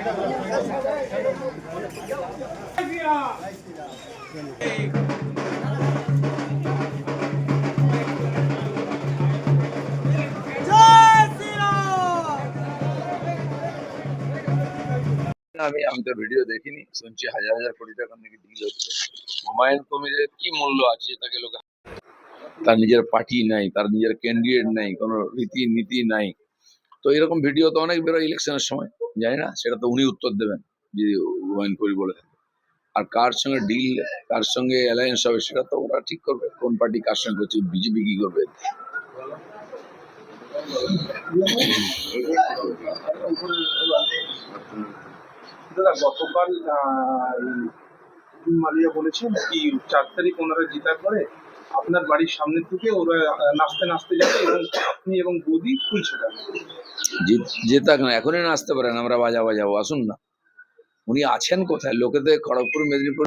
আমি তো ভিডিও দেখিনি, শুনছি হাজার হাজার কোটি টাকা নাকি ডিল হচ্ছে। হুমায়ুন কবিরের কি মূল্য আছে তাকে লোক, তার নিজের পার্টি নাই, তার নিজের ক্যান্ডিডেট নাই, কোনো রীতি নীতি নাই। তো এরকম ভিডিও তো অনেক বেরোয় ইলেকশনের সময়, জানি না, সেটা তো উনি উত্তর দেবেন যদি হুমায়ুন কবির বলে থাকে। আর কার সঙ্গে ডিল, কার সঙ্গে অ্যালায়েন্স হবে সেটা তো ওরা ঠিক করবে, কোন পার্টি কার সঙ্গে করছে, বিজেপি কি করবে। গতকাল মালিয়া বলেছেন কি 4 তারিখ ওনারা জেতার পরে আপনার বাড়ির সামনে থেকে ওরা নাচতে নাচতে যাবে এবং আপনি এবং বৌদি ফুল ছেটাবে। জেতাক না, এখনই নাচতে পারেন, আমরা বাজাবো, আসুন না। উনি আছেন কোথায়? লোকেদের খড়গপুর মেদিনীপুর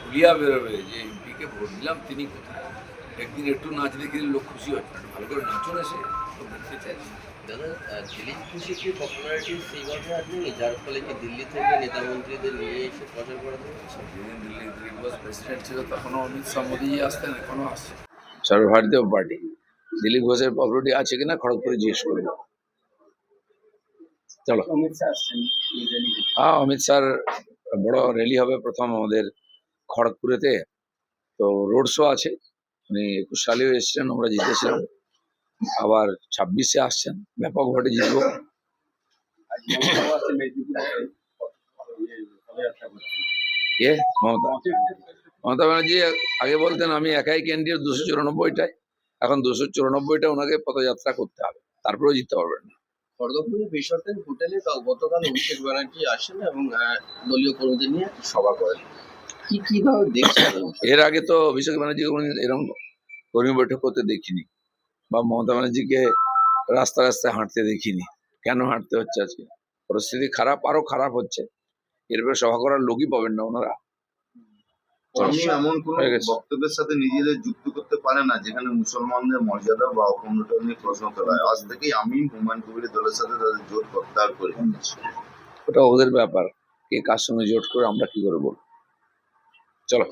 হুলিয়া বেরোবে যে এমপিকে ভোট দিলাম তিনি কোথায়। একদিন একটু নাচ দেখে লোক খুশি হচ্ছে, ভালো করে নাচুন এসে, লোক দেখতে চাইছে। দাদা, দিলীপ ঘোষের কি পপুলারিটি সেইভাবে আর নেই, যার ফলে কি দিল্লি থেকে নেতা মন্ত্রীদের নিয়ে এসে প্রচার করাতে হচ্ছে? যেদিন দিলীপ ঘোষ প্রেসিডেন্ট ছিল তখনও অমিত শাহ মোদীজি আসতেন, এখনো আসছে। সর্বভারতীয় পার্টি, দিলীপ ঘোষের পপুলারিটি আছে কিনা খড়গপুরে জিজ্ঞেস করবো। চলো, হ্যাঁ, অমিত শাহর বড় র্যালি হবে প্রথম আমাদের খড়গপুরেতে। তো রোড শো আছে, উনি 21 সালেও এসছেন, আমরা জিতেছিলাম, আবার 26-এ আসছেন, ব্যাপক ভোটে জিতবো। কে? মমতা ব্যানার্জি আগে বলতেন আমি একাই ক্যান্ডিডেট 294টায়, এখন 294টা ওনাকে পদযাত্রা করতে হবে, তারপরেও জিততে পারবেন না। খড়গপুরের বেসরকারি হোটেলে গতকাল অভিষেক ব্যানার্জি আসেন এবং দলীয় কর্মীদের নিয়ে সভা করেন। কিভাবে দেখছেন? এর আগে তো অভিষেক ব্যানার্জি এরকম কর্মী বৈঠক করতে দেখিনি, বা মমতা ব্যানার্জিকে রাস্তায় হাঁটতে দেখিনি। কেন হাঁটতে হচ্ছে? আজকে পরিস্থিতি খারাপ, আরো খারাপ হচ্ছে, এরপরে সভা করার লোকই পাবেন না ওনারা। এমন কোন বক্তব্যের সাথে নিজেদের যুক্ত করতে পারে না যেখানে মুসলমানদের মর্যাদা বা অখণ্ডতা নিয়ে প্রশ্ন তোলা হয়। আজ থেকেই আমি হুমায়ুন কবিরের দলের সাথে তাদের জোট প্রত্যাহার করে নিচ্ছি। ওটা ওদের ব্যাপার, কে কার সঙ্গে জোট করে আমরা কি করে বলবো। চলো।